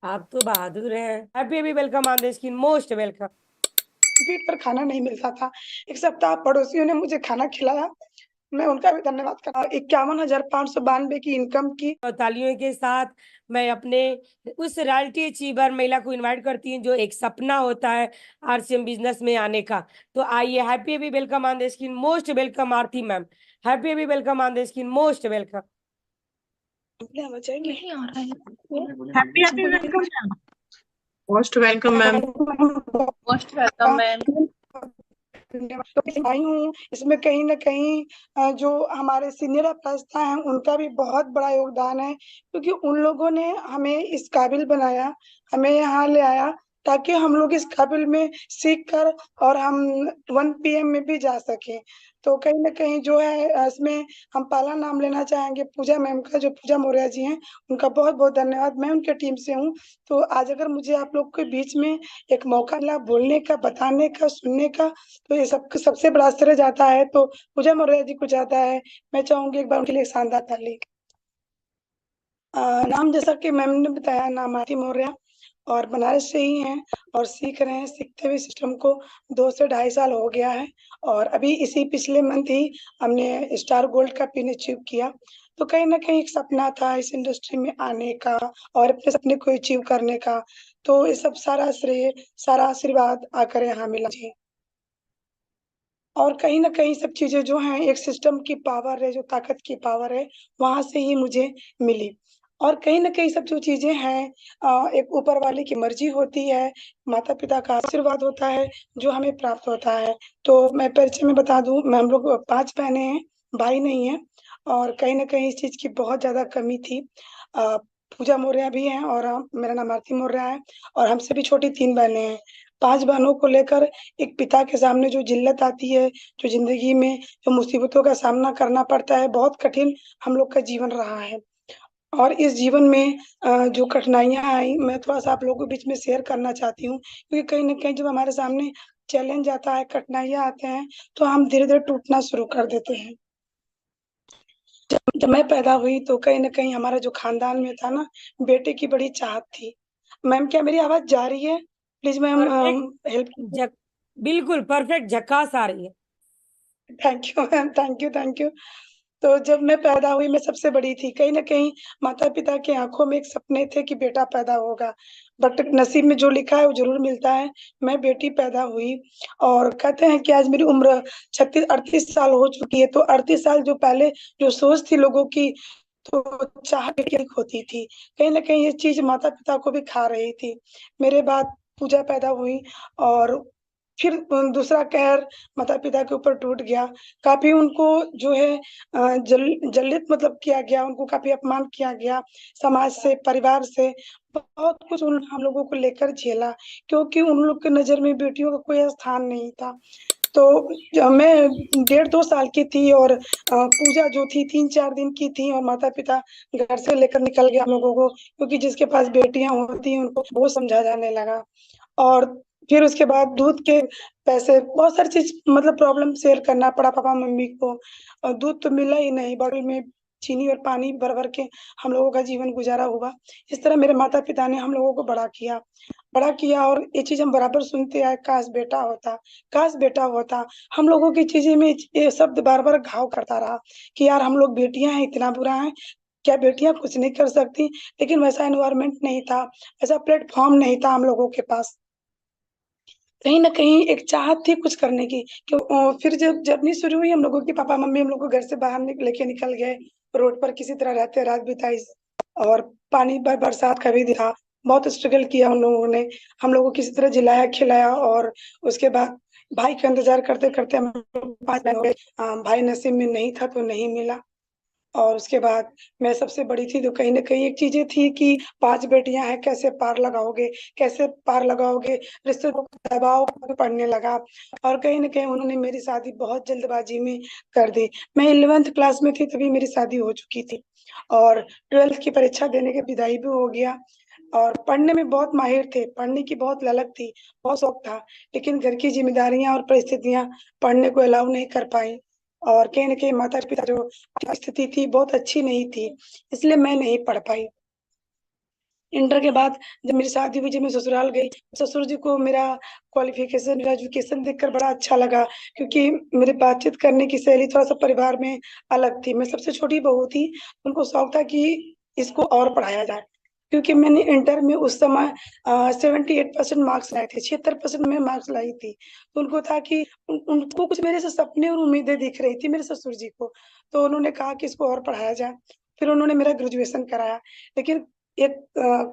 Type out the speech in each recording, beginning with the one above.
आप तो बहादुर हैं। Happy happy welcome on the screen, most welcome. पेट पर खाना नहीं मिलता था। 1 सप्ताह पड़ोसियों ने मुझे खाना खिलाया। मैं उनका भी धन्यवाद करता हूँ। 51,592 की इनकम की। और तालियों के साथ मैं अपने उस रॉयल्टी अचीवर महिला को इनवाइट करती हूँ जो एक सपना होता है आरसीएम बिजनेस में आने का। तो आइए, happy happy welcome on the screen, most welcome Aarti ma'am. Happy happy welcome on the screen, most welcome. आवाज जाएगी? नहीं आ रहा है। Happy happy welcome ma'am. Most welcome ma'am. Most welcome ma'am. आई हूँ इसमें कहीं न कहीं जो हमारे सीनियर अवस्था हैं उनका भी बहुत बड़ा योगदान है, क्योंकि उन लोगों ने हमें इस काबिल बनाया, हमें यहाँ ले आया ताकि हम लोग इस काबिल में सीख कर और हम 1 पीएम में भी जा सकें। तो कहीं न कहीं जो है इसमें हम पहला नाम लेना चाहेंगे पूजा मैम का, जो पूजा मौर्य जी हैं, उनका बहुत-बहुत धन्यवाद। मैं उनके टीम से हूँ, तो आज अगर मुझे आप लोग के बीच में एक मौका मिला बोलने का, बताने का, सुनने का, तो ये सबसे बड़ा श्रेय जाता है तो पूजा मौर्य जी को जाता है। मैं चाहूँगी एक बार उनके लिए एक शानदार ताली। नाम जैसा कि मैम ने बताया, नाम आरती मौर्य और बनारस से ही हैं और सीख रहे हैं। सीखते हुए सिस्टम को 2 से ढाई साल हो गया है और अभी इसी पिछले मंथ ही हमने स्टार गोल्ड का पिन अचीव किया। तो कहीं न कहीं एक सपना था इस इंडस्ट्री में आने का और अपने सपने को अचीव करने का। तो ये सब सारा श्रेय, सारा आशीर्वाद आकर यहाँ मिला जी। और कहीं न कहीं सब चीज़ें जो हैं एक सिस्टम की पावर है, जो ताकत की पावर है, वहाँ से ही मुझे मिली। और कहीं न कहीं सब जो चीज़ें हैं एक ऊपर वाले की मर्ज़ी होती है, माता-पिता का आशीर्वाद होता है, जो हमें प्राप्त होता है। तो मैं परिचय में बता दूँ, मैं हम लोग 5 बहनें हैं, भाई नहीं है और कहीं न कहीं इस चीज़ की बहुत ज़्यादा कमी थी। अ, पूजा मौर्य भी हैं और मेरा नाम आरती मौर्य है और हमसे भी छोटी 3 बहनें हैं। 5 बहनों को लेकर एक पिता के सामने जो ज़िल्लत आती है, जो ज़िंदगी में जो मुसीबतों का सामना करना पड़ता है, बहुत कठिन हम लोग का जीवन रहा है। और इस जीवन में जो कठिनाइयाँ आई, मैं थोड़ा-सा आप लोगों के बीच में शेयर करना चाहती हूँ, क्योंकि कहीं न कहीं जब हमारे सामने चैलेंज आता है, कठिनाइयाँ आते हैं, तो हम धीरे-धीरे टूटना शुरू कर देते हैं। जब मैं पैदा हुई तो कहीं न कहीं हमारा जो खानदान में था ना, बेटे की बड़ी चाहत थी। मैम क्या मेरी आवाज़ जा रही है? Please ma'am perfect. हेल्प कीजिए। जक बिल्कुल परफेक्ट, झकास आ रही है। Thank you ma'am, thank you, thank you. तो जब मैं पैदा हुई, मैं सबसे बड़ी थी। कहीं न कहीं माता-पिता की आँखों में एक सपने थे कि बेटा पैदा होगा, बट नसीब में जो लिखा है वो ज़रूर मिलता है। मैं बेटी पैदा हुई और कहते हैं कि आज मेरी उम्र 36-38 साल हो चुकी है, तो 38 साल जो पहले जो सोच थी लोगों की, तो चाहत एक होती थी। कहीं न कहीं ये चीज़ माता-पिता को भी खा रही थी। मेरे बाद पूजा पैदा हुई और फिर दूसरा कहर माता-पिता के ऊपर टूट गया। काफ़ी उनको जो है जलित मतलब किया गया, उनको काफ़ी अपमान किया गया, समाज से, परिवार से, बहुत कुछ उन हम लोगों को लेकर झेला, क्योंकि उन लोग की नज़र में बेटियों का कोई स्थान नहीं था। तो मैं 1.5-2 साल की थी और पूजा जो थी 3-4 दिन की थी और माता-पिता घर से लेकर निकल गए हम लोगों को, क्योंकि जिसके पास बेटियाँ होती हैं उनको वो समझा जाने लगा। और फिर उसके बाद दूध के पैसे, बहुत सारी चीज़ मतलब प्रॉब्लम शेयर करना पड़ा पापा-मम्मी को। दूध तो मिला ही नहीं, बॉटल में चीनी और पानी भर-भर के हम लोगों का जीवन गुज़ारा हुआ। इस तरह मेरे माता-पिता ने हम लोगों को बड़ा किया और ये चीज़ हम बराबर सुनते आए, काश बेटा होता, काश बेटा होता। हम लोगों की चीज़ें में ये शब्द बार-बार घाव करता रहा कि यार हम लोग बेटियाँ हैं, इतना बुरा है, क्या बेटियाँ कुछ नहीं कर सकती? लेकिन वैसा एनवायरनमेंट नहीं था, ऐसा प्लेटफ़ॉर्म नहीं था हम लोगों के पास। कहीं न कहीं एक चाहत थी कुछ करने की कि फिर जब जर्नी शुरू हुई हम लोगों की, पापा-मम्मी हम लोग को घर से बाहर लेके निकल गए, रोड पर किसी तरह रहते रात बिताई और पानी बरसात का भी था, बहुत स्ट्रगल किया उन लोगों ने, हम लोगों को किसी तरह जिलाया-खिलाया और उसके बाद भाई का इंतज़ार करते-करते हम लोग 5 बहन हो गए। भाई नसीब में नहीं था तो नहीं मिला। और उसके बाद मैं सबसे बड़ी थी, तो कहीं न कहीं एक चीज़ें थी कि 5 बेटियाँ हैं, कैसे पार लगाओगे? कैसे पार लगाओगे? रिश्तेदारों का दबाव पड़ने लगा और कहीं न कहीं उन्होंने मेरी शादी बहुत जल्दबाज़ी में कर दी। मैं 11th क्लास में थी तभी मेरी शादी हो चुकी थी और 12th की परीक्षा देने के विदाई भी हो गया और पढ़ने में बहुत माहिर थे, पढ़ने की बहुत ललक थी, बहुत शौक था, लेकिन घर की ज़िम्मेदारियाँ और परिस्थितियाँ पढ़ने को अलाउ नहीं कर पाईं और कहीं न कहीं माता-पिता जो स्थिति थी बहुत अच्छी नहीं थी, इसलिए मैं नहीं पढ़ पाई। इंटर के बाद जब मेरी शादी हुई, जब मैं ससुराल गई, ससुर जी को मेरा क्वालिफिकेशन, मेरा एजुकेशन देखकर बड़ा अच्छा लगा, क्योंकि मेरी बातचीत करने की शैली थोड़ा-सा परिवार में अलग थी। मैं सबसे छोटी बहू थी, उनको शौक था कि इसको और पढ़ाया जाए, क्योंकि मैंने इंटर में उस समय 78% मार्क्स लाए थे, 76% मैं मार्क्स लाई थी। तो उनको था कि उनको कुछ मेरे से सपने और उम्मीदें दिख रही थी मेरे ससुर जी को, तो उन्होंने कहा कि इसको और पढ़ाया जाए। फिर उन्होंने मेरा ग्रेजुएशन कराया। लेकिन एक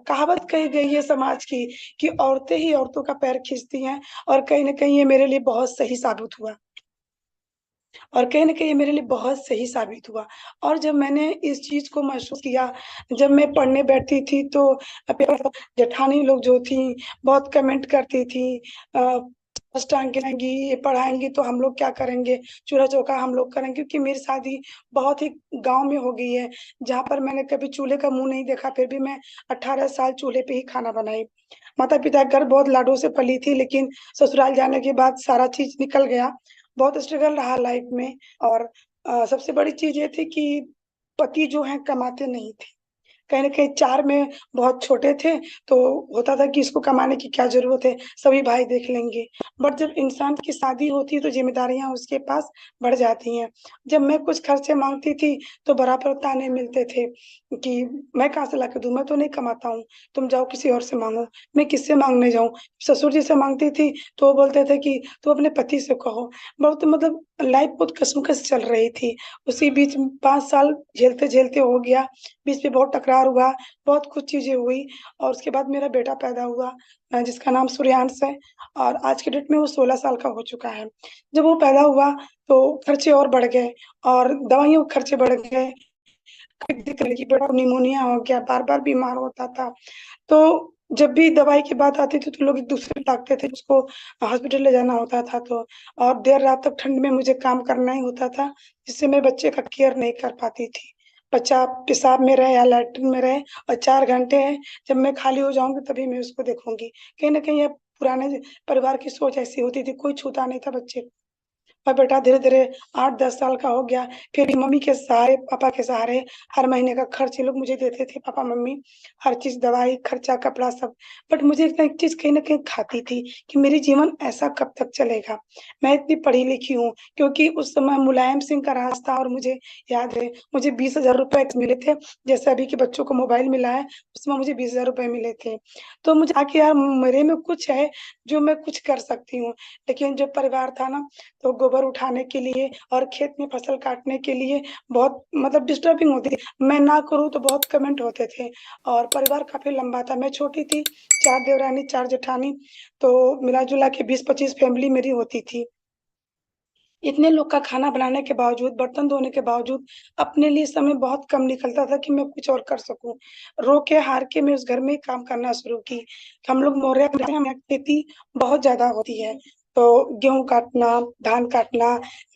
कहावत कही गई है समाज की कि औरतें ही औरतों का पैर खींचती हैं, और कहीं न कहीं ये मेरे लिए बहुत सही साबित हुआ। और कहीं न कहीं ये मेरे लिए बहुत सही साबित हुआ। और जब मैंने इस चीज़ को महसूस किया, जब मैं पढ़ने बैठती थी तो पेपर जेठानी लोग जो थीं, बहुत कमेंट करती थीं, फर्स्ट टाँग गिराएँगी, ये पढ़ाएँगी तो हम लोग क्या करेंगे? चूल्हा-चौका हम लोग करेंगे, क्योंकि मेरी शादी बहुत ही गाँव में हो गई है, जहाँ पर मैंने कभी चूल्हे का मुँह नहीं देखा, फिर भी मैं 18 साल चूल्हे पे ही खाना बनाई। माता-पिता के घर बहुत लाडों से पली थी, लेकिन ससुराल जाने के बाद सारा चीज़ निकल गया। बहुत स्ट्रगल रहा लाइफ में, और सबसे बड़ी चीज़ ये थी कि पति जो हैं कमाते नहीं थे। कहीं न कहीं 4 में बहुत छोटे थे, तो होता था कि इसको कमाने की क्या ज़रूरत है, सभी भाई देख लेंगे। बट जब इंसान की शादी होती है तो ज़िम्मेदारियाँ उसके पास बढ़ जाती हैं। जब मैं कुछ खर्चे माँगती थी, तो बराबर ताने मिलते थे कि मैं कहाँ से लाके दूँ, मैं तो नहीं कमाता हूँ, तुम जाओ किसी और से माँगो। मैं किससे माँगने जाऊँ? ससुर जी से माँगती थी, तो वो बोलते थे कि तुम अपने पति से कहो। बहुत मतलब लाइफ़ बहुत कशमकश चल रही थी। उसी बीच 5 साल झेलते-झेलते हो गया। बीच में बहुत टकरार हुआ, बहुत कुछ चीज़ें हुई, और उसके बाद मेरा बेटा पैदा हुआ, जिसका नाम सूर्यांश है, और आज की डेट में वो 16 साल का हो चुका है। जब वो पैदा हुआ तो खर्चे और बढ़ गए, और दवाइयों के खर्चे बढ़ गए। कई दिक्कत लगी, बेटा को निमोनिया हो गया, बार-बार बीमार होता था। तो जब भी दवाई की बात आती थी तो लोग एक-दूसरे पे ताकते थे, उसको हॉस्पिटल ले जाना होता था, तो और देर रात तक ठंड में मुझे काम करना ही होता था, जिससे मैं बच्चे का केयर नहीं कर पाती थी। बच्चा पेशाब में रहे या लैट्रिन में रहे, और 4 घंटे हैं, जब मैं खाली हो जाऊँगी तभी मैं उसको देखूँगी। कहीं न कहीं ये पुराने परिवार की सोच ऐसी होती थी, कोई छूता नहीं था बच्चे को। और बेटा धीरे-धीरे 8-10 साल का हो गया, फिर भी मम्मी के सहारे, पापा के सहारे हर महीने का खर्च ये लोग मुझे देते थे, पापा-मम्मी, हर चीज़, दवाई, खर्चा, कपड़ा सब। बट मुझे एक ना एक चीज़ कहीं न कहीं खाती थी कि मेरी जीवन ऐसा कब तक चलेगा? मैं इतनी पढ़ी-लिखी हूँ, क्योंकि उस समय मुलायम सिंह का राज था, और मुझे याद है, मुझे 20,000 रुपए मिले थे, जैसे अभी के बच्चों को मोबाइल मिला है, उसमें मुझे 20,000 रुपए मिले थे। तो मुझे लगा कि यार मेरे में कुछ है, जो मैं कुछ कर सकती हूँ। लेकिन जो परिवार था ना, तो गोबर उठाने के लिए और खेत में फसल काटने के लिए बहुत मतलब डिस्टर्बिंग होती थी। मैं ना करूँ तो बहुत कमेंट होते थे, और परिवार काफ़ी लंबा था। मैं छोटी थी, 4 देवरानी, 4 जेठानी, तो मिला-जुला के 20-25 फैमिली मेरी होती थी। इतने लोग का खाना बनाने के बावजूद, बर्तन धोने के बावजूद, अपने लिए समय बहुत कम निकलता था कि मैं कुछ और कर सकूँ। रो के, हार के मैं उस घर में ही काम करना शुरू की। हम लोग मोरया में रहते हैं, हमारे यहाँ खेती बहुत ज़्यादा होती है। तो गेहूँ काटना, धान काटना,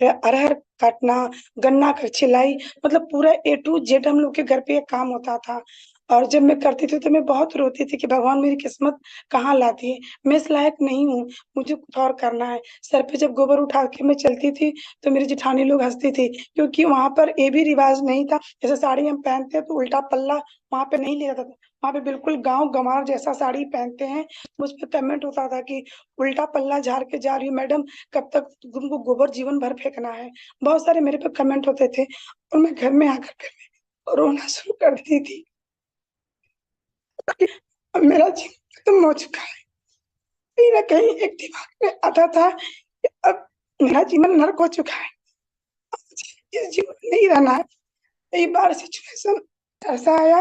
अरहर काटना, गन्ना का छिलाई, मतलब पूरा ए टू जेड हम लोग के घर पे ये काम होता था। और जब मैं करती थी तो मैं बहुत रोती थी कि भगवान मेरी किस्मत कहाँ ला दिए, मैं इस लायक नहीं हूँ, मुझे कुछ और करना है। सर पे जब गोबर उठा के मैं चलती थी, तो मेरी जेठानी लोग हँसती थी, क्योंकि वहाँ पर ये भी रिवाज नहीं था, जैसे साड़ी हम पहनते हैं तो उल्टा पल्ला वहाँ पे नहीं लिया जाता था। वहाँ पे बिल्कुल गाँव-गँवार जैसा साड़ी पहनते हैं। मुझ पे कमेंट होता था कि उल्टा पल्ला झाड़ के जा रही हो मैडम, कब तक तुमको गोबर जीवन भर फेंकना है? बहुत सारे मेरे पे कमेंट होते थे, और मैं घर में आकर के मैं रोना शुरू कर देती थी। अब मेरा जीवन खत्म हो चुका है। कहीं न कहीं एक दिमाग में आता था कि अब मेरा जीवन नर्क हो चुका है। मुझे इस जीवन में नहीं रहना है। कई बार सिचुएशन ऐसा आया,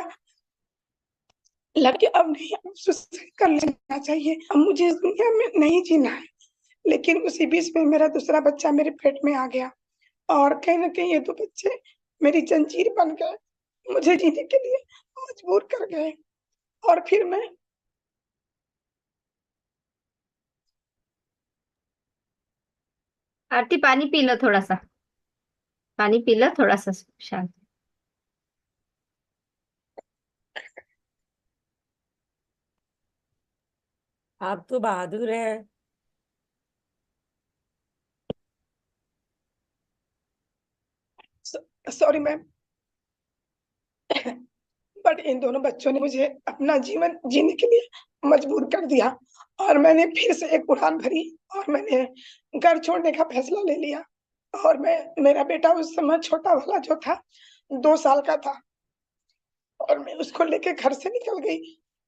लगा कि अब नहीं, अब सुसाइड कर लेना चाहिए। अब मुझे इस दुनिया में नहीं जीना है। लेकिन उसी बीच में मेरा दूसरा बच्चा मेरे पेट में आ गया, और कहीं न कहीं ये 2 बच्चे मेरी जंजीर बन गए। मुझे जीने के लिए मजबूर कर गए, और फिर मैं आरती पानी पी लो थोड़ा सा। पानी पी लो थोड़ा सा। शांत। आप तो बहादुर हैं। Sorry ma'am. बट इन दोनों बच्चों ने मुझे अपना जीवन जीने के लिए मजबूर कर दिया और मैंने फिर से एक उड़ान भरी और मैंने घर छोड़ने का फैसला ले लिया। और मेरा बेटा उस समय छोटा वाला जो था 2 साल का था और मैं उसको लेके घर से निकल गई,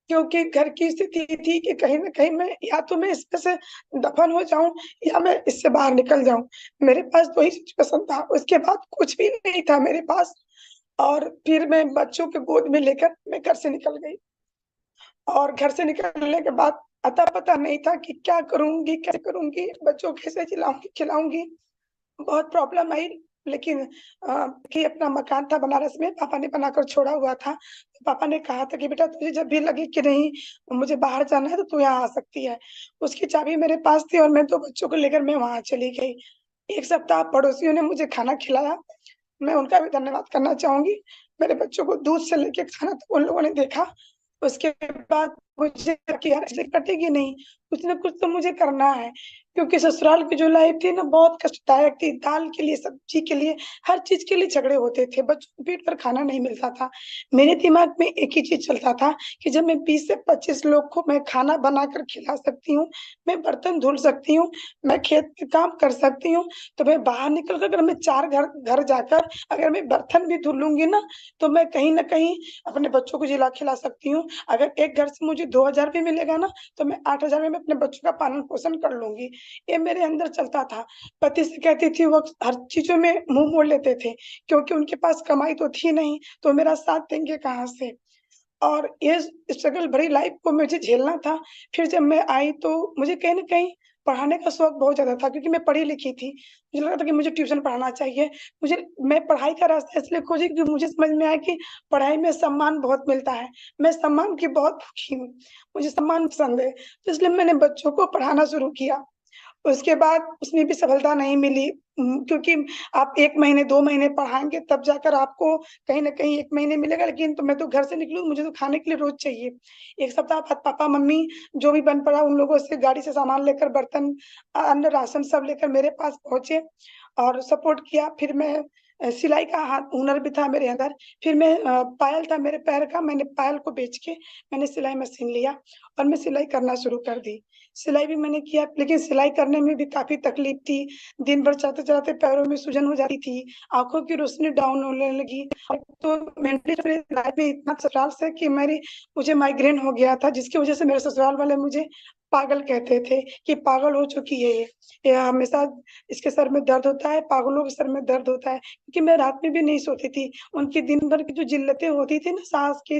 क्योंकि घर की स्थिति थी कि कहीं न कहीं मैं या तो मैं इसमें से दफन हो जाऊँ या मैं इससे बाहर निकल जाऊँ। मेरे पास 2 ही सिचुएशन था, उसके बाद कुछ भी नहीं था मेरे पास। और फिर मैं बच्चों को गोद में लेकर मैं घर से निकल गई और घर से निकलने के बाद अता-पता नहीं था कि क्या करूँगी, कैसे करूँगी, बच्चों को कैसे खिलाऊँगी। बहुत प्रॉब्लम आई, लेकिन कि अपना मकान था बनारस में, पापा ने बनाकर छोड़ा हुआ था। तो पापा ने कहा था कि बेटा तुझे जब भी लगे कि नहीं मुझे बाहर जाना है तो तू यहाँ आ सकती है। उसकी चाबी मेरे पास थी और मैं 2 बच्चों को लेकर मैं वहाँ चली गई। 1 सप्ताह पड़ोसियों ने मुझे खाना खिलाया, मैं उनका भी धन्यवाद करना चाहूँगी। मेरे बच्चों को दूध से लेके खाना तक उन लोगों ने देखा। उसके बाद मुझे कि यार ऐसे कटेगी नहीं, कुछ न कुछ तो मुझे करना है, क्योंकि ससुराल की जो लाइफ थी ना बहुत कष्टदायक थी। दाल के लिए, सब्जी के लिए, हर चीज़ के लिए झगड़े होते थे, बच्चों को पेट भर खाना नहीं मिलता था। मेरे दिमाग में एक ही चीज़ चलता था कि जब मैं 20 से 25 लोग को मैं खाना बनाकर खिला सकती हूँ, मैं बर्तन धुल सकती हूँ, मैं खेत के काम कर सकती हूँ, तो मैं बाहर निकल कर अगर मैं 4 घर जाकर अगर मैं बर्तन भी धुल लूँगी ना, तो मैं कहीं न कहीं अपने बच्चों को खिला सकती हूँ। अगर एक घर से मुझे 2000 भी मिलेगा ना, तो मैं 8000 में मैं अपने बच्चों का पालन-पोषण कर लूँगी। ये मेरे अंदर चलता था। पति से कहती थी, वो हर चीज़ों में मुँह मोड़ लेते थे, क्योंकि उनके पास कमाई तो थी नहीं, तो मेरा साथ देंगे कहाँ से? और ये स्ट्रगल भरी लाइफ को मुझे झेलना था। फिर जब मैं आई तो मुझे कहीं न कहीं पढ़ाने का शौक बहुत ज़्यादा था, क्योंकि मैं पढ़ी-लिखी थी। मुझे लगा था कि मुझे ट्यूशन पढ़ाना चाहिए। मैं पढ़ाई का रास्ता इसलिए खोजी क्योंकि मुझे समझ में आया कि पढ़ाई में सम्मान बहुत मिलता है। मैं सम्मान की बहुत भूखी हूँ, मुझे सम्मान पसंद है, तो इसलिए मैंने बच्चों को पढ़ाना शुरू किया। उसके बाद उसमें भी सफलता नहीं मिली, क्योंकि आप 1 महीने, 2 महीने पढ़ाएँगे तब जाकर आपको कहीं न कहीं 1 महीने मिलेगा, लेकिन तो मैं तो घर से निकली हूँ, मुझे तो खाने के लिए रोज़ चाहिए। 1 सप्ताह बाद पापा-मम्मी जो भी बन पड़ा उन लोगों से गाड़ी से सामान लेकर बर्तन, अन्न, राशन सब लेकर मेरे पास पहुँचे और सपोर्ट किया। फिर मैं सिलाई का हुनर भी था मेरे अंदर। फिर मैं पायल था मेरे पैर का, मैंने पायल को बेच के मैंने सिलाई मशीन लिया और मैं सिलाई करना शुरू कर दी। सिलाई भी मैंने किया, लेकिन सिलाई करने में भी काफ़ी तकलीफ थी। दिन भर चलाते-चलाते पैरों में सूजन हो जाती थी, आँखों की रोशनी डाउन होने लगी। तो मेंटली मेरे लाइफ में इतना ससुराल से कि मुझे माइग्रेन हो गया था, जिसकी वज़ह से मेरे ससुराल वाले मुझे पागल कहते थे कि पागल हो चुकी है ये। ये हमेशा इसके सर में दर्द होता है, पागलों के सर में दर्द होता है। क्योंकि मैं रात में भी नहीं सोती थी। उनकी दिन भर की जो जिल्लतें होती थी ना सास के,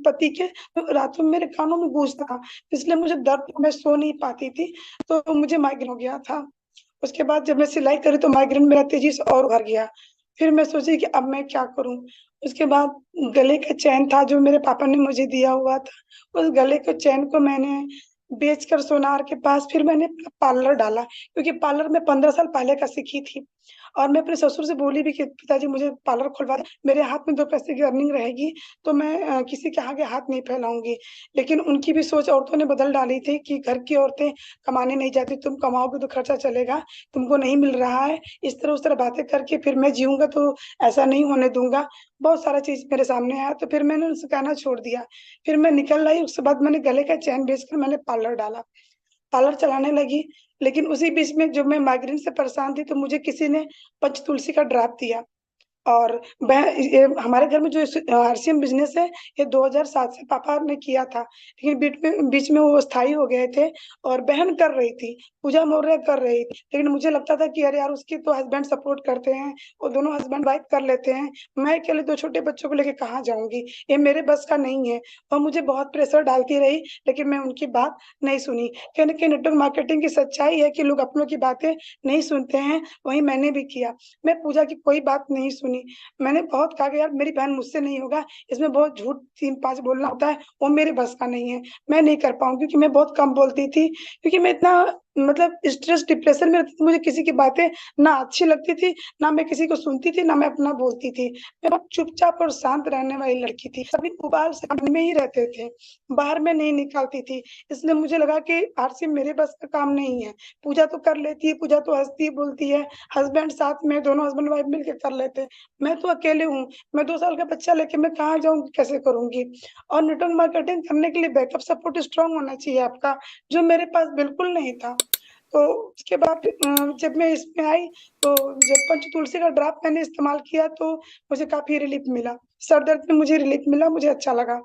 पति के, तो रातों में मेरे कानों में गूँजता था। इसलिए मुझे दर्द, मैं सो नहीं पाती थी, तो मुझे माइग्रेन हो गया था। उसके बाद जब मैं सिलाई करी तो माइग्रेन मेरा तेज़ी से और बढ़ गया। फिर मैं सोची कि अब मैं क्या करूँ? उसके बाद गले का चैन था जो मेरे पापा ने मुझे दिया हुआ था, उस गले के चैन को मैंने बेचकर सोनार के पास फिर मैंने पार्लर डाला, क्योंकि पार्लर मैं 15 साल पहले का सीखी थी। और मैं अपने ससुर से बोली भी कि पिताजी मुझे पार्लर खुलवा दें, मेरे हाथ में 2 पैसे की अर्निंग रहेगी, तो मैं किसी के आगे हाथ नहीं फैलाऊँगी। लेकिन उनकी भी सोच औरतों ने बदल डाली थी कि घर की औरतें कमाने नहीं जाती, तुम कमाओगे तो खर्चा चलेगा, तुमको नहीं मिल रहा है। इस तरह उस तरह बातें करके फिर मैं जीऊँगा तो ऐसा नहीं होने दूँगा। बहुत सारा चीज़ मेरे सामने आया, तो फिर मैंने उनसे कहना छोड़ दिया। फिर मैं निकल आई, उसके बाद मैंने गले का चैन बेचकर मैंने पार्लर डाला। पार्लर चलाने लगी, लेकिन उसी बीच में जब मैं माइग्रेन से परेशान थी, तो मुझे किसी ने पंचतुलसी का ड्रॉप दिया। और ये हमारे घर में जो आरसीएम बिज़नेस है, ये 2007 से पापा ने किया था, लेकिन बीच में वो स्थायी हो गए थे और बहन कर रही थी, पूजा मौर्य कर रही थी। लेकिन मुझे लगता था कि अरे यार, उसके तो हस्बैंड सपोर्ट करते हैं, वो दोनों हस्बैंड वाइफ कर लेते हैं, मैं अकेले 2 छोटे बच्चों को लेके कहाँ जाऊँगी? ये मेरे बस का नहीं है। और मुझे बहुत प्रेशर डालती रही, लेकिन मैं उनकी बात नहीं सुनी। कहीं न कहीं नेटवर्क मार्केटिंग की सच्चाई है कि लोग अपनों की बातें नहीं सुनते हैं, वही मैंने भी किया। मैं पूजा की कोई बात नहीं सुनी। मैंने बहुत कहा कि यार मेरी बहन मुझसे नहीं होगा, इसमें बहुत झूठ 3-5 बोलना होता है, वो मेरे बस का नहीं है, मैं नहीं कर पाऊँगी, क्योंकि मैं बहुत कम बोलती थी, क्योंकि मैं इतना मतलब स्ट्रेस डिप्रेशन में रहती थी, मुझे किसी की बातें ना अच्छी लगती थी, ना मैं किसी को सुनती थी, ना मैं अपना बोलती थी। मैं बहुत चुपचाप और शांत रहने वाली लड़की थी। सभी उबाल से मन में ही रहते थे, बाहर में नहीं निकालती थी। इसलिए मुझे लगा कि आरसी मेरे बस का काम नहीं है। पूजा तो कर लेती है, पूजा तो हँसती बोलती है, हस्बैंड साथ में, दोनों हस्बैंड वाइफ मिलके कर लेते हैं। मैं तो अकेले हूँ, मैं 2 साल का बच्चा लेके मैं कहाँ जाऊँगी, कैसे करूँगी? और नेटवर्क मार्केटिंग करने के लिए बैकअप सपोर्ट स्ट्रॉन्ग होना चाहिए आपका, जो मेरे पास बिल्कुल नहीं था। तो उसके बाद जब मैं इसमें आई, तो जब पंचतुलसी का ड्राप मैंने इस्तेमाल किया तो मुझे काफ़ी रिलीफ मिला। सर दर्द में मुझे रिलीफ मिला, मुझे अच्छा लगा।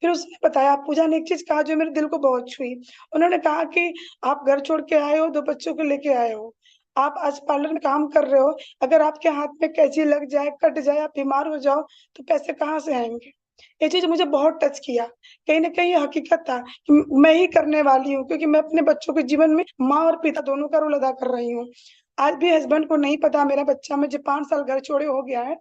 फिर उसने बताया, पूजा ने एक चीज़ कहा जो मेरे दिल को बहुत छुई। उन्होंने कहा कि आप घर छोड़ के आए हो, 2 बच्चों को लेके आए हो। आप आज पार्लर में काम कर रहे हो, अगर आपके हाथ में कैंची लग जाए, कट जाए, आप बीमार हो जाओ, तो पैसे कहाँ से आएँगे? ये चीज़ मुझे बहुत टच किया। कहीं न कहीं ये हकीकत था कि मैं ही करने वाली हूँ, क्योंकि मैं अपने बच्चों के जीवन में माँ और पिता दोनों का रोल अदा कर रही हूँ। आज भी हस्बैंड को नहीं पता मेरा बच्चा मुझे 5 साल घर छोड़े हो गया है।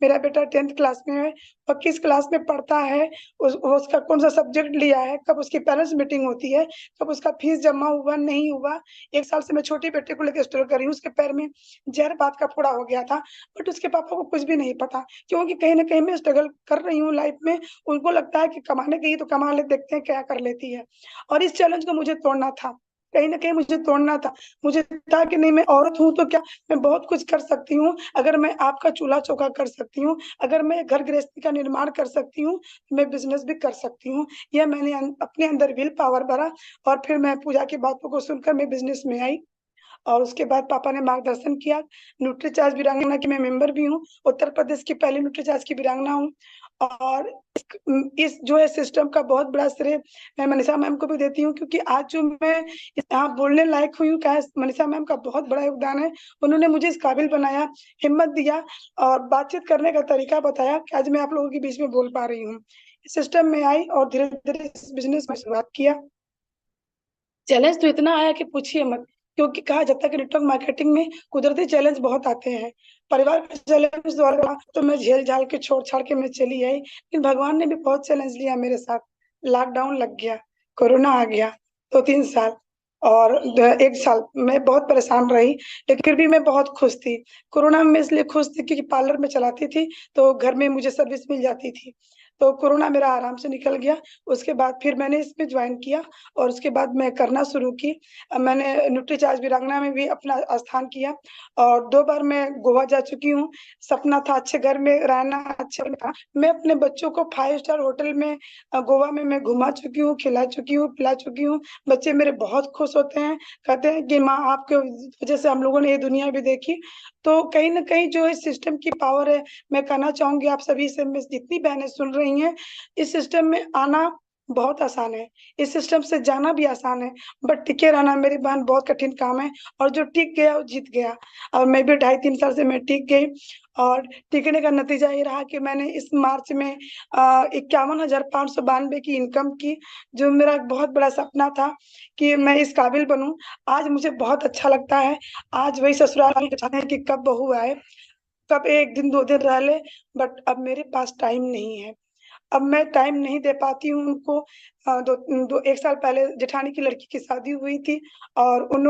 मेरा बेटा 10th क्लास में है और किस क्लास में पढ़ता है, उसका कौन-सा सब्जेक्ट लिया है, कब उसकी पेरेंट्स मीटिंग होती है, कब उसका फीस जमा हुआ, नहीं हुआ। 1 साल से मैं छोटे बेटे को लेके स्ट्रगल कर रही हूँ, उसके पैर में ज़हर बात का फोड़ा हो गया था, बट उसके पापा को कुछ भी नहीं पता, क्योंकि कहीं न कहीं मैं स्ट्रगल कर रही हूँ लाइफ में। उनको लगता है कि कमाने गई है तो कमा ले, देखते हैं क्या कर लेती है। और इस चैलेंज को मुझे तोड़ना था, कहीं न कहीं मुझे तोड़ना था। मुझे था कि नहीं, मैं औरत हूँ तो क्या, मैं बहुत कुछ कर सकती हूँ। अगर मैं आपका चूल्हा-चौका कर सकती हूँ, अगर मैं घर गृहस्थी का निर्माण कर सकती हूँ, मैं बिज़नेस भी कर सकती हूँ। यह मैंने अपने अंदर विल पावर भरा और फिर मैं पूजा की बातों को सुनकर मैं बिज़नेस में आई। और उसके बाद पापा ने मार्गदर्शन किया। न्यूट्रीचार्ज वीरांगना की मैं मेंबर भी हूँ। उत्तर प्रदेश की पहली न्यूट्रीचार्ज की वीरांगना हूँ। और इस जो है सिस्टम का बहुत बड़ा श्रेय मैं मनीषा मैम को भी देती हूँ, क्योंकि आज जो मैं यहाँ बोलने लायक हुई हूँ, क्या है, मनीषा मैम का बहुत बड़ा योगदान है। उन्होंने मुझे इस काबिल बनाया, हिम्मत दिया और बातचीत करने का तरीका बताया कि आज मैं आप लोगों के बीच में बोल पा रही हूँ। इस सिस्टम में आई और धीरे-धीरे इस बिज़नेस में शुरुआत किया। चैलेंज तो इतना आया कि पूछिए मत, क्योंकि कहा जाता है कि नेटवर्क मार्केटिंग में कुदरती चैलेंज बहुत आते हैं। परिवार का चैलेंज द्वारा तो मैं झेल-झाल के छोड़-छाड़ के मैं चली आई, लेकिन भगवान ने भी बहुत चैलेंज लिया मेरे साथ। लॉकडाउन लग गया, कोरोना आ गया, 2-3 साल और 1 साल मैं बहुत परेशान रही, लेकिन फिर भी मैं बहुत खुश थी। कोरोना में मैं इसलिए खुश थी क्योंकि पार्लर में चलाती थी, तो घर में मुझे सर्विस मिल जाती थी। तो कोरोना मेरा आराम से निकल गया। उसके बाद फिर मैंने इसमें जॉइन किया और उसके बाद मैं करना शुरू की। मैंने न्यूट्रीचार्ज वीरांगना में भी अपना स्थान किया और 2 बार मैं गोवा जा चुकी हूँ। सपना था अच्छे घर में रहना, अच्छे घर में था। मैं अपने बच्चों को 5 स्टार होटल में गोवा में मैं घुमा चुकी हूँ, खिला चुकी हूँ, पिला चुकी हूँ। बच्चे मेरे बहुत खुश होते हैं, कहते हैं कि माँ आपके वज़ह से हम लोगों ने ये दुनिया भी देखी। तो कहीं न कहीं जो इस सिस्टम की पावर है, मैं कहना चाहूँगी आप सभी से, मैं जितनी बहनें सुन रही हैं, इस सिस्टम में आना बहुत आसान है, इस सिस्टम से जाना भी आसान है, बट टिके रहना मेरी बहन बहुत कठिन काम है और जो टिक गया वो जीत गया। और मैं भी 2.5-3 साल से मैं टिक गई और टिकने का नतीजा ये रहा कि मैंने इस मार्च में 51,592 की इनकम की, जो मेरा एक बहुत बड़ा सपना था कि मैं इस काबिल बनूँ। आज मुझे बहुत अच्छा लगता है, आज वही ससुराल चाहते हैं कि कब बहू आए, कब 1 दिन 2 दिन रह ले, बट अब मेरे पास टाइम नहीं है। अब मैं टाइम नहीं दे पाती हूँ उनको। 1 साल पहले जेठानी की लड़की की शादी हुई थी और उन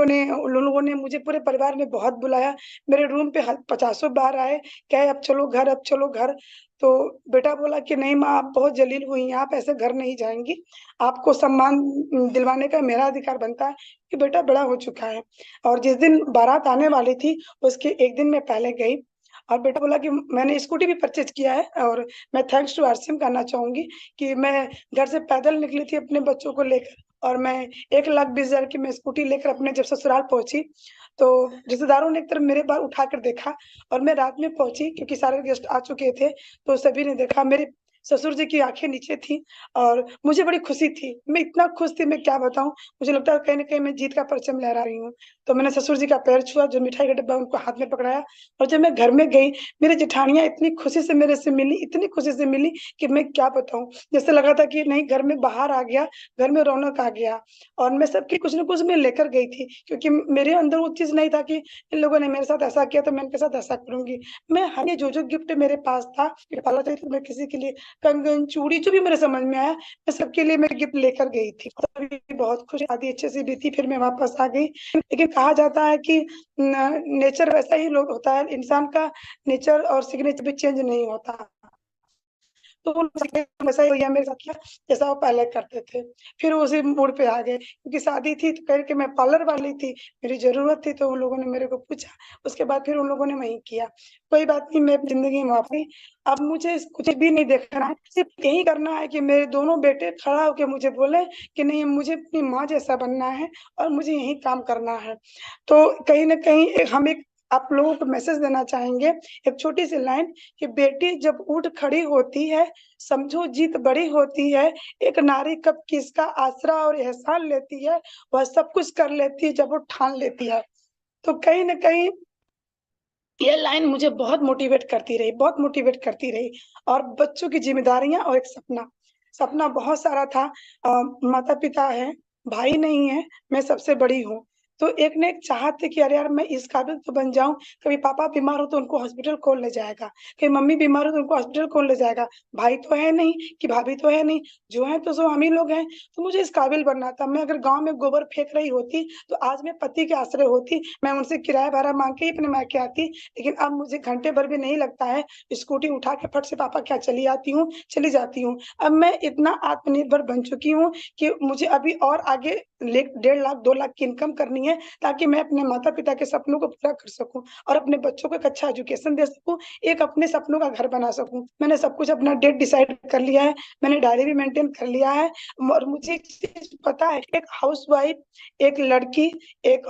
लोगों ने मुझे पूरे परिवार ने बहुत बुलाया। मेरे रूम पे 50ओं बार आए, कहे अब चलो घर, अब चलो घर। तो बेटा बोला कि नहीं माँ, आप बहुत ज़लील हुई हैं, आप ऐसे घर नहीं जाएँगी। आपको सम्मान दिलवाने का मेरा अधिकार बनता है कि बेटा बड़ा हो चुका है। और जिस दिन बारात आने वाली थी, उसके 1 दिन मैं पहले गई और बेटा बोला कि मैंने स्कूटी भी परचेज़ किया है और मैं थैंक्स टू आरसीएम कहना चाहूँगी कि मैं घर से पैदल निकली थी अपने बच्चों को लेकर और मैं 1,20,000 की मैं स्कूटी लेकर अपने जब ससुराल पहुँची, तो रिश्तेदारों ने एक तरफ मेरे बार उठाकर देखा और मैं रात में पहुँची क्योंकि सारे गेस्ट आ चुके थे, तो सभी ने देखा। मेरे ससुर जी की आँखें नीचे थी और मुझे बड़ी खुशी थी। मैं इतना खुश थी, मैं क्या बताऊँ? मुझे लगता है कहीं न कहीं मैं जीत का परचम लहरा रही हूँ। तो मैंने ससुर जी का पैर छुआ, जो मिठाई का डब्बा उनको हाथ में पकड़ाया और जब मैं घर में गई, मेरी जेठानियाँ इतनी खुशी से मेरे से मिली, इतनी खुशी से मिली कि मैं क्या बताऊँ? जैसे लगा था कि नहीं, घर में बाहर आ गया, घर में रौनक आ गया और मैं सबकी कुछ न कुछ मैं लेकर गई थी क्योंकि मेरे अंदर वो चीज़ नहीं था कि इन लोगों ने मेरे साथ ऐसा किया तो मैं इनके साथ ऐसा करूँगी। मैं हर ये जो-जो गिफ्ट मेरे पास था, पाला जाए तो मैं किसी के लिए कंगन, चूड़ी जो भी मेरे समझ में आया मैं सबके लिए मैं गिफ्ट लेकर गई थी। तभी बहुत खुश, शादी अच्छे से बीती, फिर मैं वापस आ गई। लेकिन कहा जाता है कि नेचर वैसा ही लोग होता है, इंसान का नेचर और सिग्नेचर भी चेंज नहीं होता। तो वैसा ही भैया मेरे साथ किया जैसा वो पहले करते थे। फिर उसी मोड़ पे आ गए, क्योंकि शादी थी तो कह के मैं पार्लर वाली थी, मेरी जरूरत थी, तो उन लोगों ने मेरे को पूछा। उसके बाद फिर उन लोगों ने वही किया। कोई बात नहीं, मैं जिंदगी में वापस अब मुझे कुछ भी नहीं देखना है, सिर्फ यही करना है कि मेरे दोनों बेटे खड़ा होकर मुझे बोले कि नहीं, मुझे अपनी माँ जैसा बनना है और मुझे यही काम करना है। तो कहीं ना कहीं हम एक आप लोगों को मैसेज देना चाहेंगे, एक छोटी सी लाइन, कि बेटी जब उठ खड़ी होती है समझो जीत बड़ी होती है। एक नारी कब किसका आसरा और एहसान लेती है, वह सब कुछ कर लेती है जब वो ठान लेती है। तो कहीं ना कहीं ये लाइन मुझे बहुत मोटिवेट करती रही, बहुत मोटिवेट करती रही। और बच्चों की जिम्मेदारियां और एक सपना, सपना बहुत सारा था। माता पिता है, भाई नहीं है, मैं सबसे बड़ी हूँ। तो एक ने एक चाहत थी कि अरे यार मैं इस काबिल तो बन जाऊं, कभी पापा बीमार हो तो उनको हॉस्पिटल कौन ले जाएगा, कभी मम्मी बीमार हो तो उनको हॉस्पिटल कौन ले जाएगा, भाई तो है नहीं कि भाभी तो है नहीं, जो है तो सो हम ही लोग हैं। तो मुझे इस काबिल बनना था। मैं अगर गांव में गोबर फेंक रही होती तो आज मैं पति के आश्रय होती, मैं उनसे किराया भाड़ा मांग के ही अपने मायके आती। लेकिन अब मुझे घंटे भर भी नहीं लगता है, स्कूटी उठा के फट से पापा क्या चली आती हूँ, चली जाती हूँ। अब मैं इतना आत्मनिर्भर बन चुकी हूँ कि मुझे अभी और आगे 1.5 लाख 2 लाख की इनकम करनी है, ताकि मैं अपने माता पिता के सपनों को पूरा कर सकूं और अपने बच्चों को एक अच्छा एजुकेशन दे सकूं, एक अपने सपनों का घर बना सकूं। मैंने सब कुछ अपना डेट डिसाइड कर लिया है, मैंने डायरी भी मेंटेन कर लिया है। और मुझे एक चीज पता है, एक हाउसवाइफ, एक लड़की, एक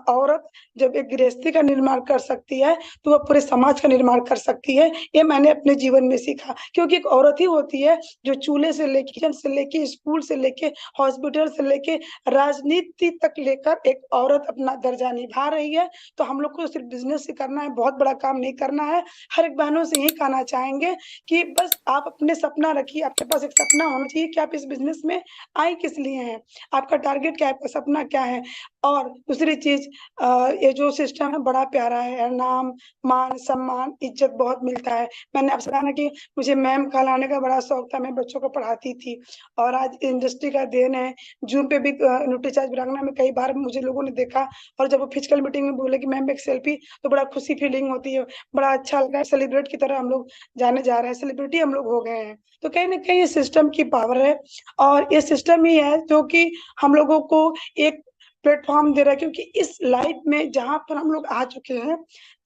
औरत जब एक गृहस्थी का निर्माण कर सकती है तो वह पूरे समाज का निर्माण कर सकती है। ये मैंने अपने जीवन में सीखा, क्योंकि एक औरत ही होती है जो चूल्हे से लेके, किचन से लेके, स्कूल से लेके, हॉस्पिटल से लेके, राजनीति तक लेकर एक औरत अपना दर्जा निभा रही है। तो हम लोग को सिर्फ बिजनेस ही करना है, बहुत बड़ा काम नहीं करना है। हर एक बहनों से यही कहना चाहेंगे कि बस आप अपने सपना रखिए, आपके पास एक सपना होना चाहिए कि आप इस बिजनेस में आए किस लिए हैं, आपका टारगेट क्या है, आपका सपना क्या है। और दूसरी चीज, ये जो सिस्टम है बड़ा प्यारा है, नाम, मान, सम्मान, इज्जत बहुत मिलता है। मैंने आपसे कहा ना कि मुझे मैम कहलाने का बड़ा शौक था, मैं बच्चों को पढ़ाती थी। और आज इंडस्ट्री का देन है, जूम पे भी न्यूट्रीचार्ज वीरांगना में कई बार मुझे लोगों ने देखा, और जब वो फिजिकल मीटिंग में बोले कि मैम एक सेल्फी, तो बड़ा खुशी फीलिंग होती है, बड़ा अच्छा लगा है। सेलिब्रेट की तरह हम लोग जाने जा रहे हैं, सेलिब्रिटी हम लोग हो गए हैं। तो कहीं ना कहीं ये सिस्टम की पावर है, और ये सिस्टम ही है जो कि हम लोगों को एक प्लेटफॉर्म दे रहा है। क्योंकि इस लाइफ में जहाँ पर हम लोग आ चुके हैं,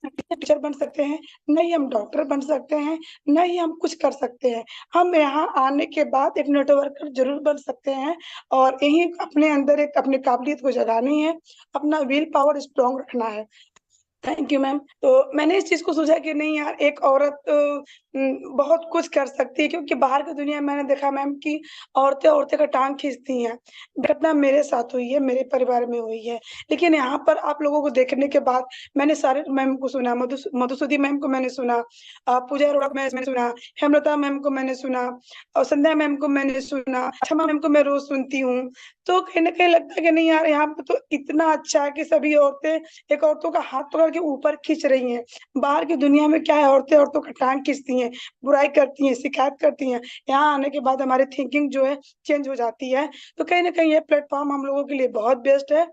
टीचर बन सकते हैं, नहीं हम डॉक्टर बन सकते हैं, नहीं हम कुछ कर सकते हैं, हम यहाँ आने के बाद एक नेटवर्कर जरूर बन सकते हैं। और यही अपने अंदर एक अपनी काबिलियत को जगानी है, अपना विल पावर स्ट्रॉन्ग रखना है। Thank you ma'am. तो मैंने इस चीज को सोचा कि नहीं यार, एक औरत बहुत कुछ कर सकती है। क्योंकि बाहर की दुनिया में मैंने देखा मैम कि औरतें औरतें का टांग खींचती हैं। घटना मेरे साथ हुई है, मेरे परिवार में हुई है। लेकिन यहाँ पर आप लोगों को देखने के बाद मैंने सारे मैम को सुना, मधुसूदी मैम को मैंने सुना, पूजा अरोड़ा को मैंने सुना, हेमलता मैम को मैंने सुना, और संध्या मैम को मैंने सुना, क्षमा मैम को मैं रोज सुनती हूँ। तो कहीं ना कहीं लगता है कि नहीं यार, यहाँ पे तो इतना अच्छा है कि सभी औरतें एक औरतों का हाथ पकड़ के ऊपर खींच रही हैं। बाहर की दुनिया में क्या है, औरतें औरतों का टांग खींचती हैं, बुराई करती हैं, शिकायत करती हैं। यहाँ आने के बाद हमारी थिंकिंग जो है चेंज हो जाती है। तो कहीं ना कहीं ये प्लेटफॉर्म हम लोगों के लिए बहुत बेस्ट है।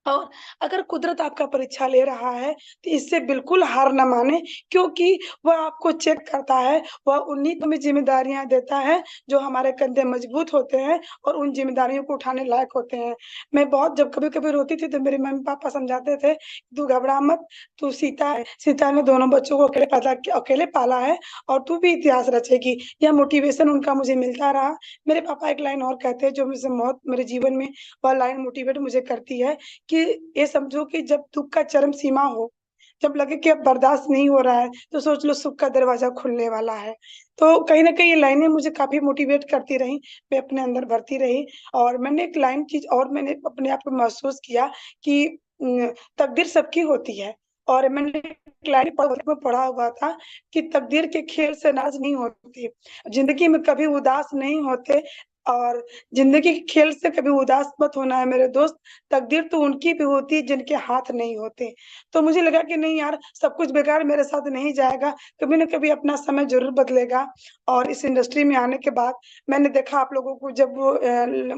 और अगर कुदरत आपका परीक्षा ले रहा है तो इससे बिल्कुल हार न माने, क्योंकि वह आपको चेक करता है, वह उन्हीं को भी जिम्मेदारियां देता है जो हमारे कंधे मजबूत होते हैं और उन जिम्मेदारियों को उठाने लायक होते हैं। मैं बहुत जब कभी कभी रोती थी तो मेरे मम्मी पापा समझाते थे, तू घबरा मत, तू सीता है, सीता ने दोनों बच्चों को अकेले पाला है, और तू भी इतिहास रचेगी। यह मोटिवेशन उनका मुझे मिलता रहा। मेरे पापा एक लाइन और कहते हैं जो मुझे बहुत मेरे जीवन में वह लाइन मोटिवेट मुझे करती है, कि ये समझो कि जब दुख का चरम सीमा हो, जब लगे कि अब बर्दाश्त नहीं हो रहा है, तो सोच लो सुख का दरवाजा खुलने वाला है। तो कहीं ना कहीं ये लाइनें मुझे काफी मोटिवेट करती रही, मैं अपने अंदर भरती रही। और मैंने एक लाइन चीज और मैंने अपने आप को महसूस किया कि तकदीर सबकी होती है। और मैंने एक लाइन पढ़ा हुआ था कि तकदीर के खेल से नाराज नहीं होती, जिंदगी में कभी उदास नहीं होते, और जिंदगी के खेल से कभी उदास मत होना है मेरे दोस्त, तकदीर तो उनकी भी होती है जिनके हाथ नहीं होते। तो मुझे लगा कि नहीं यार, सब कुछ बेकार मेरे साथ नहीं जाएगा, कभी ना कभी अपना समय जरूर बदलेगा। और इस इंडस्ट्री में आने के बाद मैंने देखा आप लोगों को, जब वो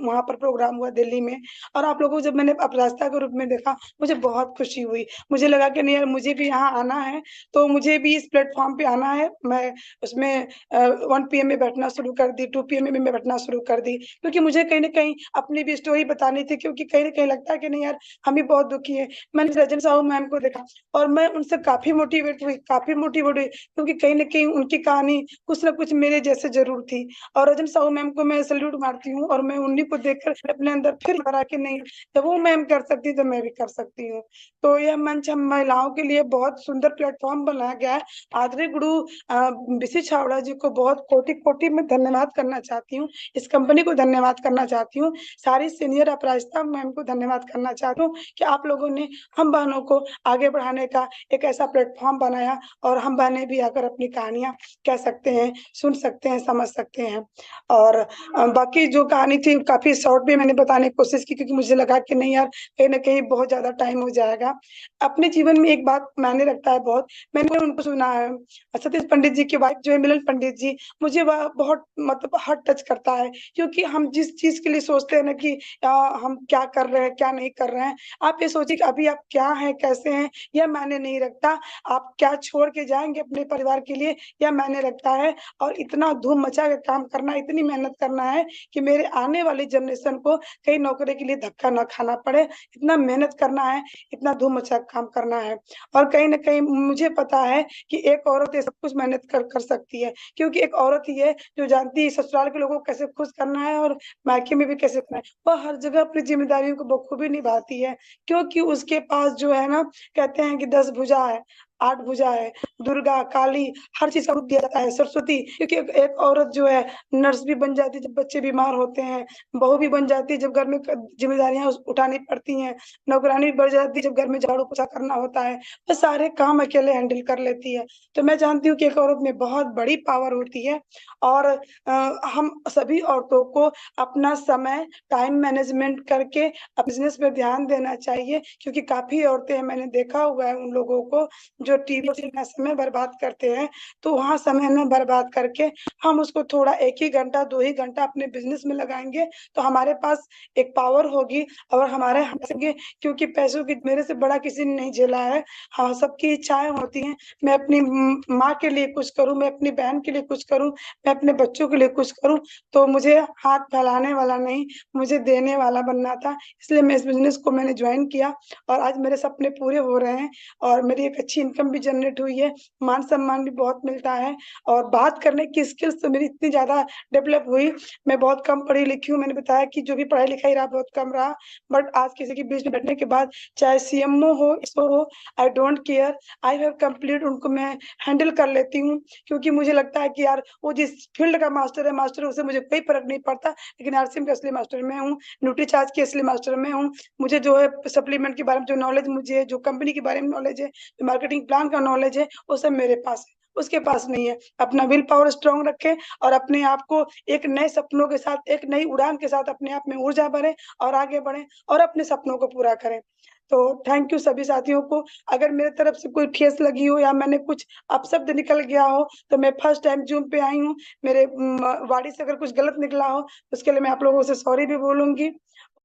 वहां पर प्रोग्राम हुआ दिल्ली में, और आप लोगों को जब मैंने अपराजिता के रूप में देखा, मुझे बहुत खुशी हुई। मुझे लगा कि नहीं यार, मुझे भी यहाँ आना है, तो मुझे भी इस प्लेटफॉर्म पे आना है। मैं उसमें 1 PM में बैठना शुरू कर दी, 2 PM में मैं बैठना शुरू कर दी, क्योंकि मुझे कहीं ना कहीं अपनी भी स्टोरी बतानी थी, क्योंकि कहीं ना कहीं लगता है कि नहीं यार, हम भी बहुत दुखी है। मैंने रजन साहू मैम को देखा और मैं उनसे काफी मोटिवेट हुई, क्योंकि कहीं ना कहीं उनकी कहानी कुछ ना कुछ मेरे जैसे जरूर थी। और रजन साहू मैम को मैं सल्यूट मारती हूँ, और मैं उन्हीं को देखकर अपने अंदर फिर भरा कि नहीं, जब वो मैम कर सकती तो मैं भी कर सकती हूँ। तो यह मंच हम महिलाओं के लिए बहुत सुंदर प्लेटफॉर्म बनाया गया है। आदरणीय गुरु बीसी छावड़ा जी को बहुत कोटि कोटि में धन्यवाद करना चाहती हूँ, इस कंपनी को धन्यवाद करना चाहती हूँ, सारी सीनियर अपराजिता मैम को धन्यवाद करना चाहती हूँ कि आप लोगों ने हम बहनों को आगे बढ़ाने का एक ऐसा प्लेटफॉर्म बनाया, और हम बहनें भी आकर अपनी कहानियां कह सकते हैं, सुन सकते हैं, समझ सकते हैं। और बाकी जो कहानी थी काफी शॉर्ट में मैंने बताने की कोशिश की, क्योंकि मुझे लगा कि नहीं यार, कहीं ना कहीं बहुत ज्यादा टाइम हो जाएगा। अपने जीवन में एक बात मायने रखता है बहुत, मैंने उनको सुना है, सतीश पंडित जी की वाइफ जो है मिलन पंडित जी, मुझे वह बहुत मतलब हार्ट टच करता है, क्योंकि हम जिस चीज के लिए सोचते हैं ना कि हम क्या कर रहे हैं क्या नहीं कर रहे हैं, आप ये सोचिए कि अभी आप क्या हैं कैसे हैं यह मायने नहीं रखता, आप क्या छोड़ के जाएंगे अपने परिवार के लिए यह मायने रखता है। और इतना धूम मचा के काम करना, इतनी मेहनत करना है कि मेरे आने वाली जनरेशन को कहीं नौकरी के लिए धक्का न खाना पड़े, इतना मेहनत करना है, इतना धूम मचा के काम करना है। और कहीं ना कहीं मुझे पता है कि एक औरत ये सब कुछ मेहनत कर सकती है, क्योंकि एक औरत ही है जो जानती है ससुराल के लोगों को कैसे खुश करना है और मायके में भी कैसे करना है। वह हर जगह अपनी जिम्मेदारियों को बखूबी निभाती है, क्योंकि उसके पास जो है ना, कहते हैं कि 10 भुजा है, 8 भुजा है, दुर्गा काली हर चीज का रूप दिया जाता है, सरस्वती, क्योंकि एक औरत जो है नर्स भी बन जाती है जब बच्चे बीमार होते हैं, बहू भी बन जाती है जब घर में जिम्मेदारियां उठानी पड़ती हैं, नौकरानी भी बढ़ जाती है जब घर में झाड़ू पोछा करना होता है, वो सारे काम अकेले हैंडल कर लेती है। तो मैं जानती हूँ कि एक औरत में बहुत बड़ी पावर होती है। और हम सभी औरतों को अपना समय टाइम मैनेजमेंट करके बिजनेस पे ध्यान देना चाहिए, क्योंकि काफी औरतें हैं, मैंने देखा हुआ है उन लोगों को जो टीवी में समय बर्बाद करते हैं। तो वहां समय न बर्बाद करके हम उसको थोड़ा 1 ही घंटा 2 ही घंटा अपने बिजनेस में लगाएंगे, तो हमारे पास एक पावर होगी और हमारे हंसेंगे, क्योंकि पैसों की मेरे से बड़ा किसी ने नहीं झेला है। हाँ, सबकी इच्छाएं होती हैं, मैं अपनी माँ के लिए कुछ करूं, मैं अपनी बहन के लिए कुछ करूं, मैं अपने बच्चों के लिए कुछ करूं। तो मुझे हाथ फैलाने वाला नहीं, मुझे देने वाला बनना था, इसलिए मैं इस बिजनेस को मैंने ज्वाइन किया, और आज मेरे सपने पूरे हो रहे हैं, और मेरी एक अच्छी इनकम भी जनरेट हुई है, मान सम्मान भी बहुत मिलता है, और बात करने की स्किल्स तो मेरी इतनी ज्यादा डेवलप हुई। मैं बहुत कम पढ़ी लिखी हूँ, मैंने बताया कि जो भी पढ़ाई लिखाई रहा बहुत कम रहा, बट आज किसी के बीच में बैठने के बाद, चाहे सीएमओ हो इसो हो, I don't care, I have complete, उनको मैं हैंडल कर लेती हूँ, क्योंकि मुझे लगता है कि यार वो जिस फील्ड का मास्टर है उससे मुझे कोई फर्क नहीं पड़ता, लेकिन आरसीएम का असली मास्टर मैं हूँ, न्यूट्रीचार्ज की असली मास्टर मैं हूँ। मुझे जो है सप्लीमेंट के बारे में जो नॉलेज मुझे है, जो कंपनी के बारे में नॉलेज है, जो मार्केटिंग प्लान का नॉलेज है, वो सब मेरे पास है, उसके पास नहीं है। अपना विल पावर स्ट्रांग रखें, और अपने आप को एक नए सपनों के साथ, एक नई उड़ान के साथ अपने आप में ऊर्जा भरें और आगे बढ़ें और अपने सपनों को पूरा करें। तो थैंक यू सभी साथियों को। अगर मेरे तरफ से कोई ठेस लगी हो या मैंने कुछ अपशब्द निकल गया हो, तो मैं फर्स्ट टाइम जूम पे आई हूँ, मेरे वाणी से अगर कुछ गलत निकला हो, उसके लिए मैं आप लोगों से सॉरी भी बोलूंगी।